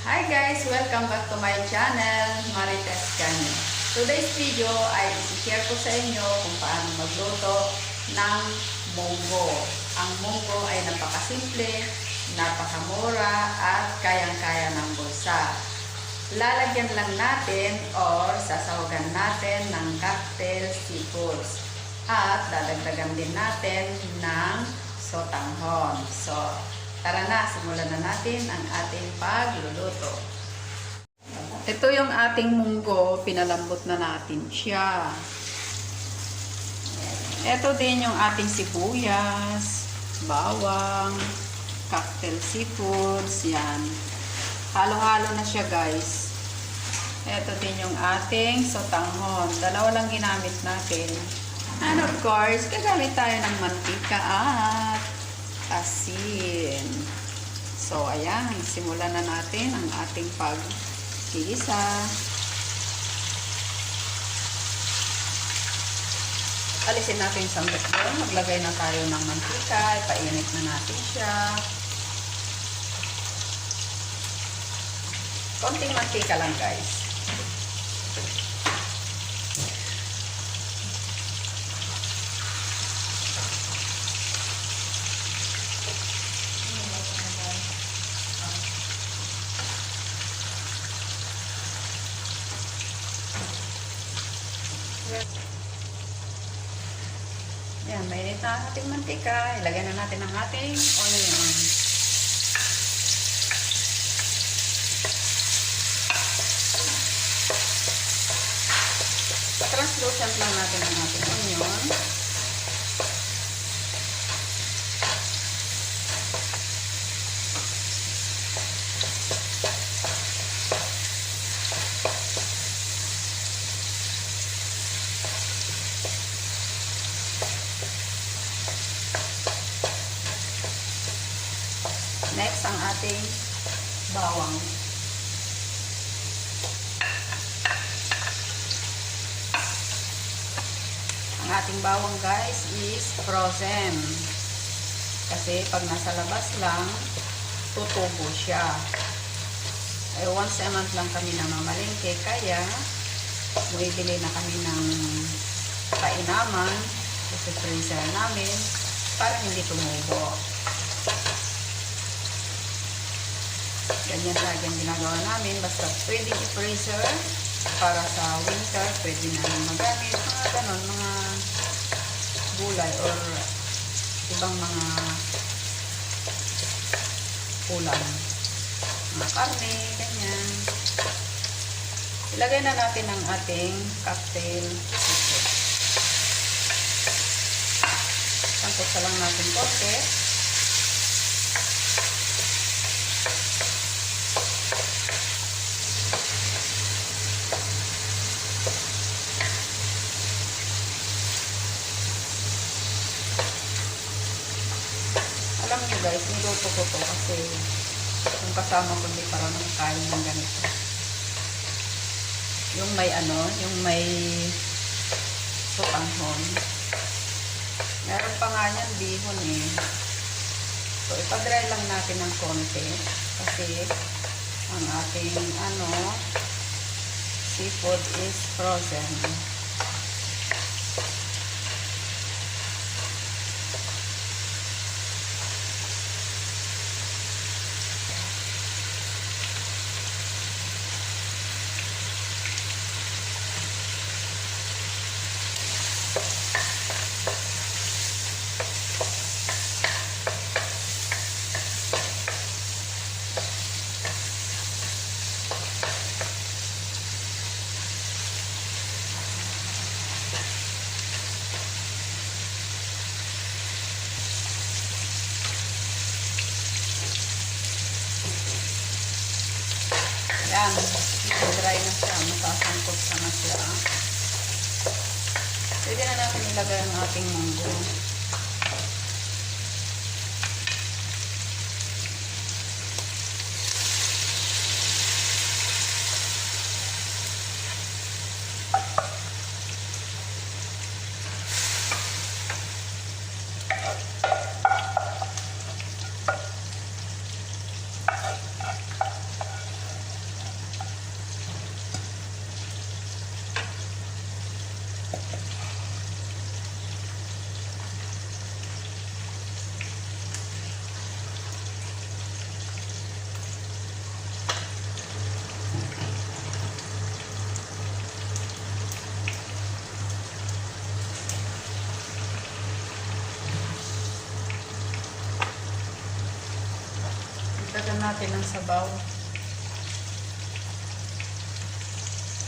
Hi guys! Welcome back to my channel, Marites Kani. Today's video ay isi-share ko sa inyo kung paano magluto ng munggo. Ang munggo ay napakasimple, napakamura at kayang-kaya ng bulsa. Lalagyan lang natin or sasawagan natin ng cocktail seafoods. At dadagdagan din natin ng sotanghon. So, tara na, simulan na natin ang ating pagluluto. Ito yung ating munggo, pinalambot na natin siya. Ito din yung ating sibuyas, bawang, cocktail seafoods, yan. Halo-halo na siya guys. Ito din yung ating sotanghon. Dalawa lang ginamit natin. And of course, gagamit tayo ng mantika at asin. So, ayan. Simulan na natin ang ating pag-iisa. Alisin natin yung sambit doon. Maglagay na tayo ng mantika. Ipainit na natin siya. Konting mantika lang guys. Yan, mainit na ang ating mantika. Ilagay na natin ang ating onion. Translucent lang natin ang ating onion. Next, ang ating bawang. Ang ating bawang guys is frozen. Kasi pag nasa labas lang, tutubo siya. Ay once a month lang kami namamalengke, kaya bumibili na kami ng kainaman sa freezer namin para hindi tumubo. Ganyan lagi ang ginagawa namin. Basta pwedeng i-freezer para sa winter. Pwede namin magamit. Mga ganon, mga gulay or ibang mga ulam. Mga karne, ganyan. Ilagay na natin ang ating cocktail seafood. Sangkot sa lang natin konti. Alam niyo guys, niluto ko to kasi yung kasama ko hindi para nang kain ng ganito. Yung may yung may sotanghon. Meron pa nga yan, bihon eh. So, ipadry lang natin ng konti kasi ang ating seafood is frozen. Yan, dry na siya, masasangkot na siya. Pwede na natin ilagay ang ating munggo. Lagyan natin ng sabaw.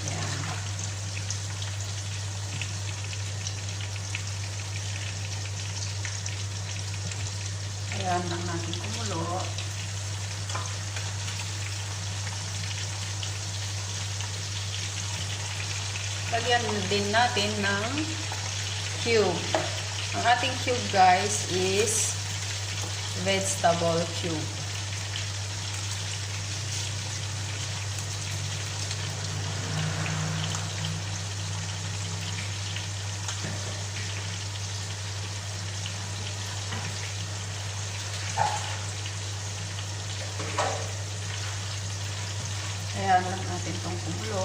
Ayan. Ayan lang natin kumulo. Lagyan din natin ng cube. Ang ating cube guys is vegetable cube. Ayan lang natin itong kumulo.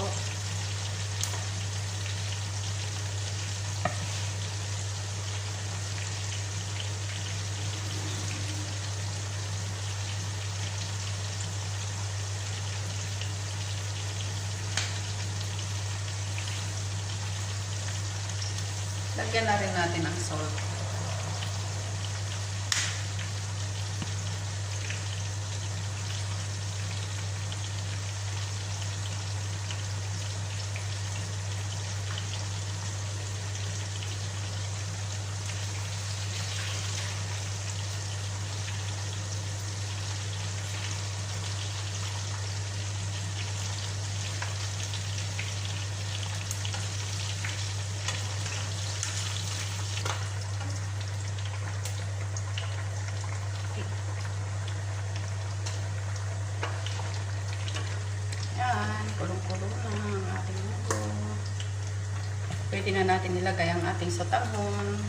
Lagyan na rin natin ng salt. Yan, kulong-kulong na ang ating munggo. Pwede na natin nilagay ang ating sotanghon.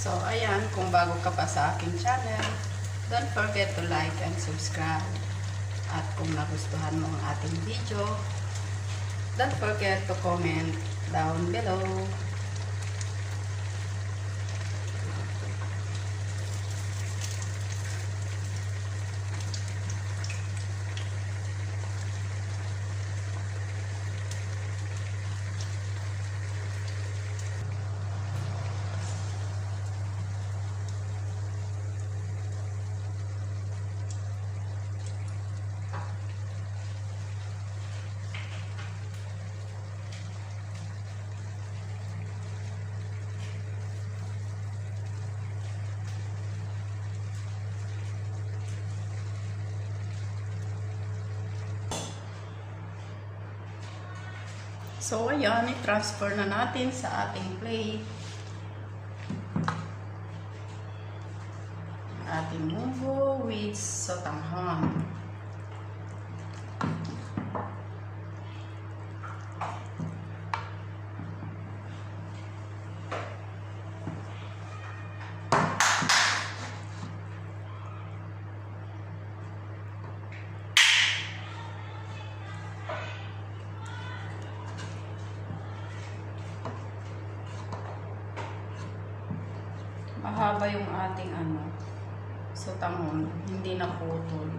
So, ayan, kung bago ka pa sa aking channel, don't forget to like and subscribe. At kung nagustuhan mo ang ating video, don't forget to comment down below. So, ayan, i-transfer na natin sa ating plate. Ating munggo with sotanghon. mahaba yung ating sotanghon, hindi na putol.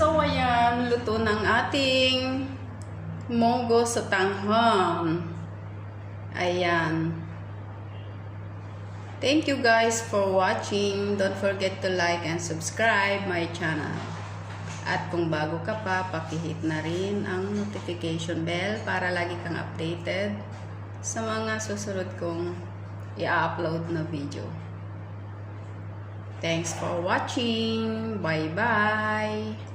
So, ayan, luto ng ating munggo sotanghon. Ayan. Thank you guys for watching. Don't forget to like and subscribe my channel. At kung bago ka pa, pakihit na rin ang notification bell para lagi kang updated sa mga susunod kong i-upload na video. Thanks for watching. Bye-bye.